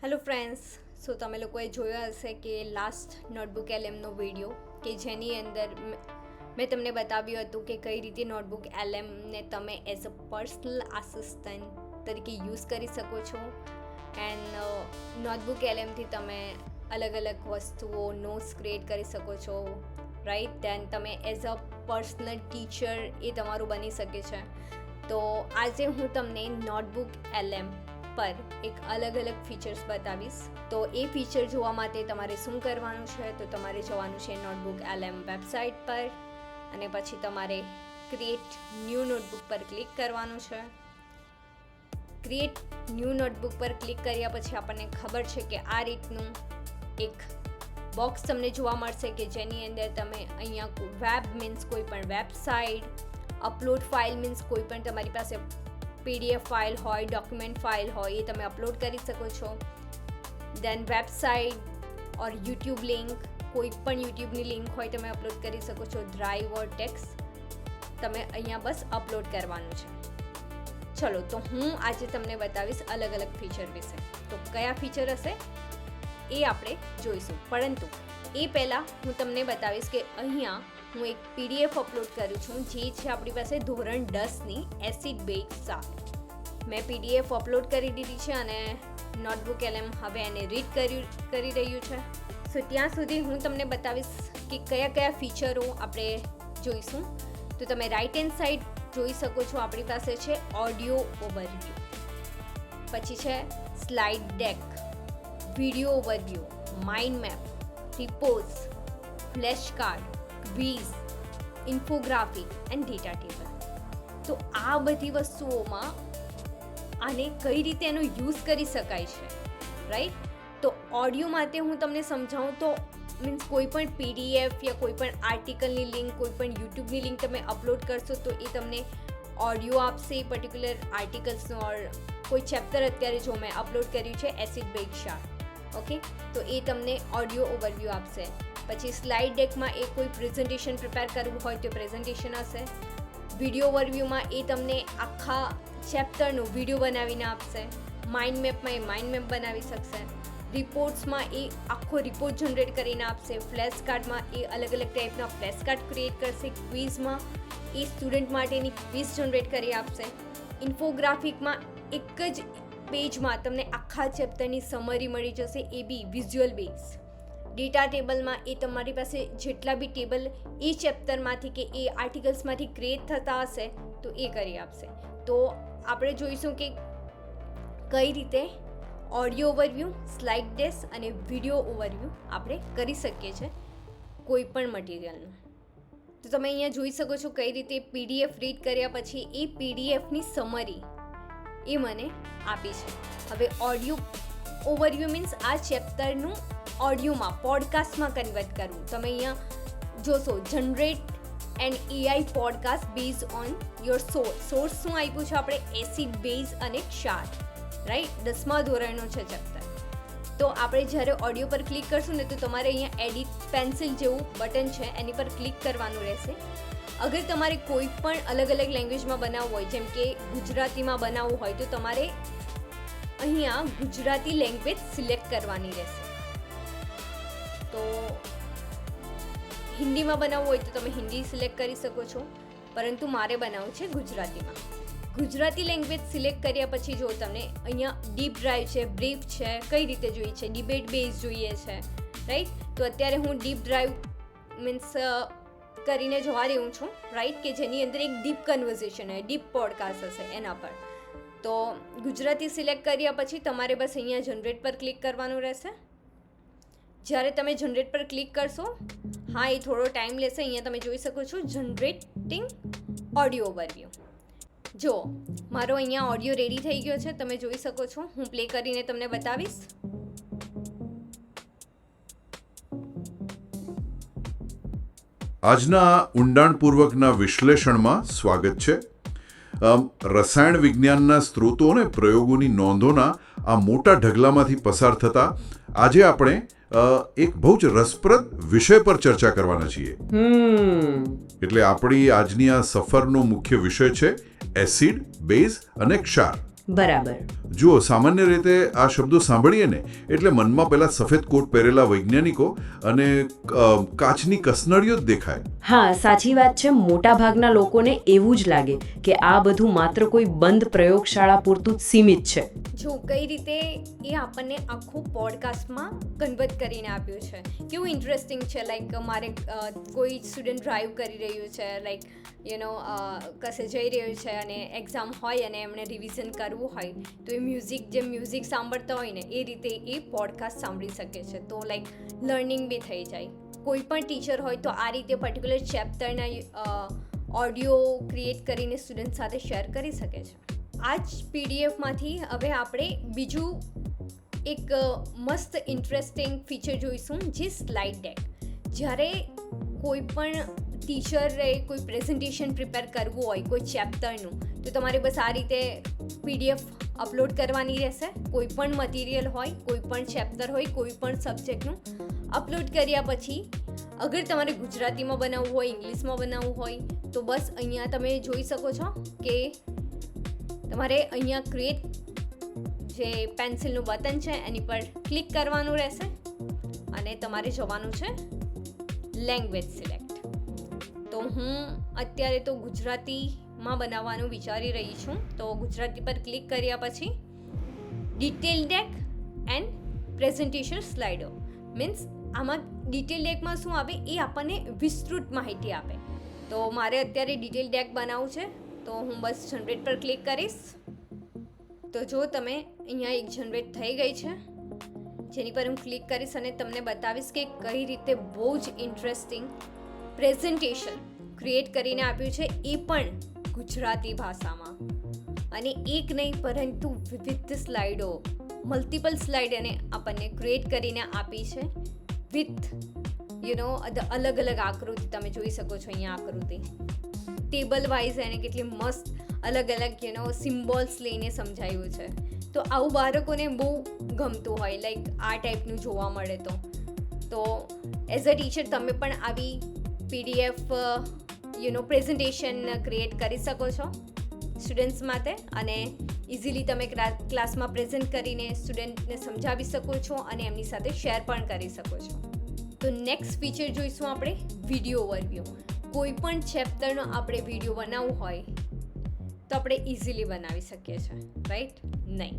Hello friends, સો તમે લોકોએ જોયો હશે કે લાસ્ટ નોટબુક એલએમનો વિડીયો કે જેની અંદર મેં તમને બતાવ્યું હતું કે કઈ રીતે નોટબુક એલએમને તમે એઝ અ પર્સનલ આસિસ્ટન્ટ તરીકે યુઝ કરી શકો છો. એન્ડ નોટબુક એલએમથી તમે અલગ અલગ વસ્તુઓ નોટ્સ ક્રિએટ કરી શકો છો, રાઈટ. દેન તમે એઝ અ પર્સનલ ટીચર એ તમારું બની શકે છે. તો આજે હું તમને નોટબુક એલએમ પર એક અલગ અલગ ફીચર્સ બતાવીશ. તો એ ફીચર જોવા માટે તમારે શું કરવાનું છે, તો તમારે જવાનું છે નોટબુક એલએમ વેબસાઇટ પર અને પછી તમારે ક્રિએટ ન્યૂ નોટબુક પર ક્લિક કરવાનું છે. ક્રિએટ ન્યૂ નોટબુક પર ક્લિક કર્યા પછી આપણને ખબર છે કે આ રીતનું એક બોક્સ તમને જોવા મળશે કે જેની અંદર તમે અહીંયા વેબ મીન્સ કોઈ પણ વેબસાઇટ, અપલોડ ફાઇલ મીન્સ કોઈ પણ તમારી પાસે PDF ફાઇલ હોય, ડોક્યુમેન્ટ ફાઇલ હોય એ તમે અપલોડ કરી શકો છો. દેન વેબસાઇટ ઓર યુટ્યુબ લિંક, કોઈ પણ યુટ્યુબની લિંક હોય તમે અપલોડ કરી શકો છો. ડ્રાઈવ ઓર ટેક્સ્ટ તમે અહીંયા બસ અપલોડ કરવાનું છે. ચલો, તો હું આજે તમને બતાવીશ અલગ અલગ ફીચર વિશે. તો કયા ફીચર હશે એ આપણે જોઈશું, પરંતુ એ પહેલાં હું તમને બતાવીશ કે અહીંયા હું એક PDF અપલોડ કરું છું જે છે આપણી પાસે ધોરણ 10ની એસિડ બેઝ સાથે. મેં PDF અપલોડ કરી દીધી છે અને નોટબુક એલએમ હવે એને રીડ કરી રહ્યું છે. સો ત્યાં સુધી હું તમને બતાવીશ કે કયા કયા ફીચરો આપણે જોઈશું. તો તમે રાઇટ હેન્ડ સાઈડ જોઈ શકો છો, આપણી પાસે છે ઓડિયો ઓવરવ્યૂ, પછી છે slide deck, video overview, mind map, reports, flash card, quiz, infographic and data table. તો આ બધી વસ્તુઓમાં આને કઈ રીતે એનો યુઝ કરી શકાય છે, રાઈટ. તો ઓડિયો માટે હું તમને સમજાવું તો મીન્સ કોઈ પણ PDF યા કોઈ પણ આર્ટિકલની લિંક, કોઈ પણ યુટ્યુબની લિંક તમે અપલોડ કરશો તો એ તમને ઓડિયો આપશે એ પર્ટિક્યુલર આર્ટિકલ્સનો. ઓર કોઈ ચેપ્ટર અત્યારે જો મેં અપલોડ કર્યું છે એસિડ બેઝ શાર, ઓકે, તો એ તમને ઓડિયો ઓવરવ્યૂ આપશે. પછી સ્લાઇડ ડેકમાં એ કોઈ પ્રેઝન્ટેશન પ્રિપેર કરવું હોય તો પ્રેઝન્ટેશન હશે. વિડીયો ઓવરવ્યૂમાં એ તમને આખા ચેપ્ટરનો વિડીયો બનાવીને આપશે. માઇન્ડ મેપમાં એ માઇન્ડ મેપ બનાવી શકશે. રિપોર્ટ્સમાં એ આખો રિપોર્ટ જનરેટ કરીને આપશે. ફ્લેશ કાર્ડમાં એ અલગ અલગ ટાઈપના ફ્લેશ કાર્ડ ક્રિએટ કરશે. ક્વિઝમાં એ સ્ટુડન્ટ માટેની ક્વિઝ જનરેટ કરી આપશે. ઇન્ફોગ્રાફિકમાં એક જ પેજમાં તમને આખા ચેપ્ટરની સમરી મળી જશે, એ બી વિઝ્યુઅલ બેઝ. ડેટા ટેબલમાં એ તમારી પાસે જેટલા બી ટેબલ એ ચેપ્ટરમાંથી કે એ આર્ટિકલ્સમાંથી ક્રિએટ થતા હશે તો એ કરી આપશે. તો આપણે જોઈશું કે કઈ રીતે ઓડિયો ઓવરવ્યૂ, સ્લાઇડ ડેક અને વિડીયો ઓવરવ્યૂ આપણે કરી શકીએ છીએ કોઈ પણ મટીરિયલનું. તો તમે અહીંયા જોઈ શકો છો કઈ રીતે PDF રીડ કર્યા પછી એ PDFની સમરી એ મને આપી છે. હવે ઓડિયો ઓવરવ્યૂ મીન્સ આ ચેપ્ટરનું ઓડિયોમાં, પોડકાસ્ટમાં કન્વર્ટ કરવું. તમે અહીંયા જોશો generate and AI podcast base on your source શું આપ્યું છે આપણે, એસિડ બેઝ અને ક્ષાર, રાઈટ. 10મા ધોરણનું છે ચેપ્ટર. તો આપણે જ્યારે ઓડિયો પર ક્લિક કરશું ને તો તમારે અહીંયા એડિટ પેન્સિલ જેવું બટન છે એની પર ક્લિક કરવાનું રહેશે. અગર તમારે કોઈ પણ અલગ અલગ લેંગ્વેજમાં બનાવવું હોય, જેમ કે ગુજરાતીમાં બનાવવું હોય તો તમારે અહીંયા ગુજરાતી લેંગ્વેજ સિલેક્ટ કરવાની રહેશે. તો હિન્દીમાં બનાવવું હોય તો તમે હિન્દી સિલેક્ટ કરી શકો છો, પરંતુ મારે બનાવવું છે ગુજરાતીમાં. ગુજરાતી લેંગ્વેજ સિલેક્ટ કર્યા પછી જો તમને અહીંયા ડીપ ડ્રાઈવ છે, બ્રીફ છે, કઈ રીતે જોઈએ છે, ડિબેટ બેઝ જોઈએ છે, રાઈટ. તો અત્યારે હું ડીપ ડ્રાઈવ મીન્સ કરીને જવા રહી છું, રાઈટ, કે જેની અંદર એક ડીપ કન્વર્ઝેશન હોય, ડીપ પોડકાસ્ટ હશે એના પર. તો ગુજરાતી સિલેક્ટ કર્યા પછી તમારે બસ અહીંયા જનરેટ પર ક્લિક કરવાનું રહેશે. જ્યારે તમે જનરેટ પર ક્લિક કરશો, હા એ થોડો ટાઈમ લેશે. અહીંયા તમે જોઈ શકો છો જનરેટિંગ ઓડિયો ઓવરવ્યૂ. જો મારો અહીંયા ઓડિયો રેડી થઈ ગયો છે, તમે જોઈ શકો છો. હું પ્લે કરીને તમને બતાવીશ. આજના ઊંડાણપૂર્વકના વિશ્લેષણમાં સ્વાગત છે. રસાયણ વિજ્ઞાનના સ્ત્રોતો અને પ્રયોગોની નોંધોના આ મોટા ઢગલામાંથી પસાર થતા આજે આપણે એક બહુ જ રસપ્રદ વિષય પર ચર્ચા કરવાના છીએ. એટલે આપણી આજની આ સફરનો મુખ્ય વિષય છે એસિડ, બેઝ અને ક્ષાર. બરાબર. જુઓ, સામાન્ય રીતે આ શબ્દો સાંભળીએ ને એટલે મનમાં પહેલા સફેદ કોટ પહેરેલા વૈજ્ઞાનિકો અને કાચની કસનળીઓ જ દેખાય. હા, સાચી વાત છે. મોટા ભાગના લોકોને એવું જ લાગે કે આ બધું માત્ર કોઈ બંધ પ્રયોગશાળા પૂરતું જ સીમિત છે. જો કઈ રીતે એ આપણને આખું પોડકાસ્ટમાં કન્વર્ટ કરીને આપ્યું છે, કેવું ઇન્ટરેસ્ટિંગ છે. લાઈક મારે કોઈ સ્ટુડન્ટ ડ્રાઈવ કરી રહ્યું છે, લાઈક કશે જઈ રહ્યું છે અને એક્ઝામ હોય અને એમણે રિવિઝન કરવું હોય તો એ મ્યુઝિક સાંભળતા હોય ને એ રીતે એ પોડકાસ્ટ સાંભળી શકે છે. તો લાઈક લર્નિંગ બી થઈ જાય. કોઈ પણ ટીચર હોય તો આ રીતે પર્ટિક્યુલર ચેપ્ટરના ઓડિયો ક્રિએટ કરીને સ્ટુડન્ટ સાથે શેર કરી શકે છે. આ જ પીડીએફમાંથી હવે આપણે બીજું એક મસ્ત ઇન્ટરેસ્ટિંગ ફીચર જોઈશું, જે સ્લાઇડ ડેક. જ્યારે કોઈ પણ ટીચરે કોઈ પ્રેઝન્ટેશન પ્રિપેર કરવું હોય કોઈ ચેપ્ટરનું, તો તમારે બસ આ રીતે પીડીએફ અપલોડ કરવાની રહેશે. કોઈ પણ મટીરિયલ હોય, કોઈ પણ ચેપ્ટર હોય, કોઈ પણ સબ્જેક્ટનું અપલોડ કર્યા પછી અગર તમારે ગુજરાતીમાં બનાવવું હોય, ઇંગ્લિશમાં બનાવવું હોય તો બસ અહીંયા તમે જોઈ શકો છો કે તમારે અહીંયા ક્રિએટ જે પેન્સિલનું બટન છે એની પર ક્લિક કરવાનું રહેશે અને તમારે જવાનું છે લેંગ્વેજ સિલેક્ટ. તો હું અત્યારે તો ગુજરાતીમાં બનાવવાનું વિચારી રહી છું. તો ગુજરાતી પર ક્લિક કર્યા પછી ડિટેલ ડેક એન્ડ પ્રેઝન્ટેશન સ્લાઇડો મીન્સ આમાં ડિટેલ ડેકમાં શું આવે એ આપણને વિસ્તૃત માહિતી આપે. તો મારે અત્યારે ડિટેલ ડેક બનાવવું છે તો હું બસ જનરેટ પર ક્લિક કરીશ. તો જો તમે અહીંયા એક જનરેટ થઈ ગઈ છે જેની પર હું ક્લિક કરીશ અને તમને બતાવીશ કે કઈ રીતે બહુ જ ઇન્ટરેસ્ટિંગ પ્રેઝન્ટેશન ક્રિએટ કરીને આપ્યું છે, એ પણ ગુજરાતી ભાષામાં. અને એક નહીં પરંતુ વિવિધ સ્લાઇડો, મલ્ટિપલ સ્લાઇડ એને આપણને ક્રિએટ કરીને આપી છે વિથ અલગ અલગ આકૃતિ. તમે જોઈ શકો છો અહીંયા આકૃતિ ટેબલ વાઇઝ એને કેટલી મસ્ત અલગ અલગ સિમ્બોલ્સ લઈને સમજાવ્યું છે. તો આવું બાળકોને બહુ ગમતું હોય, લાઈક આ ટાઈપનું જોવા મળે તો એઝ અ ટીચર તમે પણ આવી પીડીએફ પ્રેઝન્ટેશન ક્રિએટ કરી શકો છો સ્ટુડન્ટ્સ માટે અને ઇઝીલી તમે ક્લાસમાં પ્રેઝન્ટ કરીને સ્ટુડન્ટને સમજાવી શકો છો અને એમની સાથે શેર પણ કરી શકો છો. તો નેક્સ્ટ ફીચર જોઈશું આપણે વિડીયો ઓવરવ્યૂ. કોઈ પણ ચેપ્ટરનો આપણે વિડીયો બનાવવું હોય તો આપણે ઇઝીલી બનાવી શકીએ છીએ, રાઈટ? નહીં,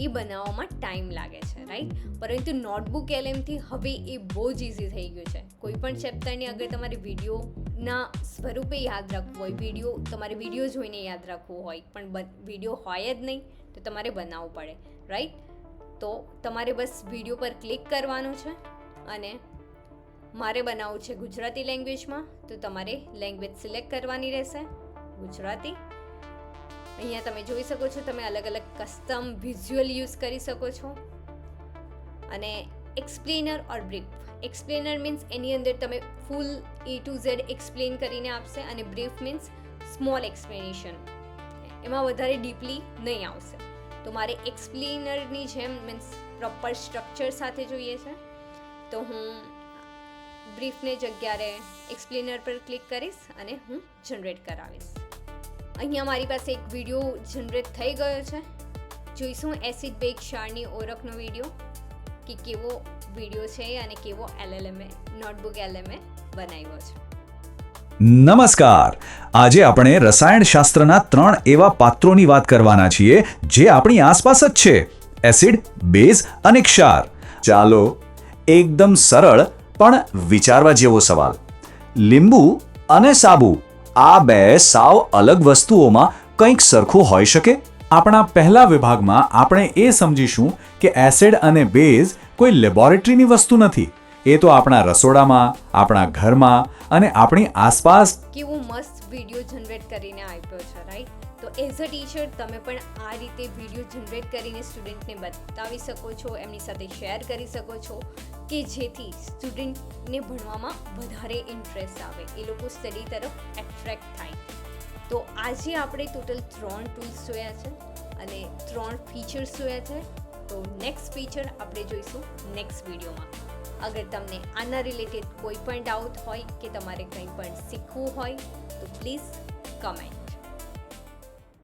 એ બનાવવામાં ટાઈમ લાગે છે, રાઈટ? પરંતુ નોટબુક એલએમથી હવે એ બહુ જ ઇઝી થઈ ગયું છે. કોઈ પણ ચેપ્ટરની અગર તમારે વિડીયોના સ્વરૂપે યાદ રાખવું હોય, તમારે વિડીયો જોઈને યાદ રાખવું હોય, પણ વિડીયો હોય જ નહીં તો તમારે બનાવવું પડે, રાઈટ? તો તમારે બસ વિડીયો પર ક્લિક કરવાનું છે અને મારે બનાવવું છે ગુજરાતી લેંગ્વેજમાં, તો તમારે લેંગ્વેજ સિલેક્ટ કરવાની રહેશે, ગુજરાતી. અહીંયા તમે જોઈ શકો છો, તમે અલગ અલગ કસ્ટમ વિઝ્યુઅલ યુઝ કરી શકો છો. અને એક્સપ્લેનર ઓર બ્રીફ. એક્સપ્લેનર મીન્સ એની અંદર તમે ફૂલ A to Z એક્સપ્લેન કરીને આપશે અને બ્રીફ મીન્સ સ્મોલ એક્સપ્લેનેશન, એમાં વધારે ડીપલી નહીં આવશે. તો મારે એક્સપ્લેનરની જેમ મીન્સ પ્રોપર સ્ટ્રક્ચર સાથે જોઈએ છે, તો હું બ્રીફને જગ્યાએ એક્સપ્લેનર પર ક્લિક કરીશ અને હું જનરેટ કરાવીશ. અહીંયા મારી પાસે એક વિડીયો જનરેટ થઈ ગયો છે. જોઈશું એસિડ બેઝ ક્ષારની ઓળખનો વિડીયો કે કેવો વિડીયો છે અને કેવો નોટબુક એલએમએ બનાવ્યો છે. નમસ્કાર. આજે આપણે રસાયણશાસ્ત્રના 3 એવા પાત્રોની વાત કરવાના છીએ જે આપણી આસપાસ જ છે: એસિડ, બેઝ અને ક્ષાર. ચાલો, એકદમ સરળ પણ વિચારવા જેવો સવાલ. લીંબુ અને સાબુ, આ બે સાવ અલગ વસ્તુઓમાં કંઈક સરખું હોઈ શકે? આપણા પહેલા વિભાગમાં આપણે એ સમજીશું કે એસિડ અને બેઝ કોઈ લેબોરેટરીની વસ્તુ નથી. એ તો આપણા રસોડામાં, આપણા ઘરમાં અને આપણી આસપાસ. કેવું મસ્ત વિડીયો જનરેટ કરીને આપ્યો છે, રાઈટ? તો એઝ અ ટીચર તમે પણ આ રીતે વિડીયો જનરેટ કરીને સ્ટુડન્ટને બતાવી શકો છો, એમની સાથે શેર કરી શકો છો કે જેથી સ્ટુડન્ટને ભણવામાં વધારે ઇન્ટરેસ્ટ આવે, એ લોકો સ્ટડી તરફ એટ્રેક્ટ થાય. તો આજે આપણે ટોટલ 3 ટૂલ્સ જોયા છે અને 3 ફીચર્સ જોયા છે. તો નેક્સ્ટ ફીચર આપણે જોઈશું નેક્સ્ટ વિડીયોમાં. અગર તમને આના રિલેટેડ કોઈ પણ ડાઉટ હોય કે તમારે કંઈ પણ શીખવું હોય તો પ્લીઝ કમેન્ટ.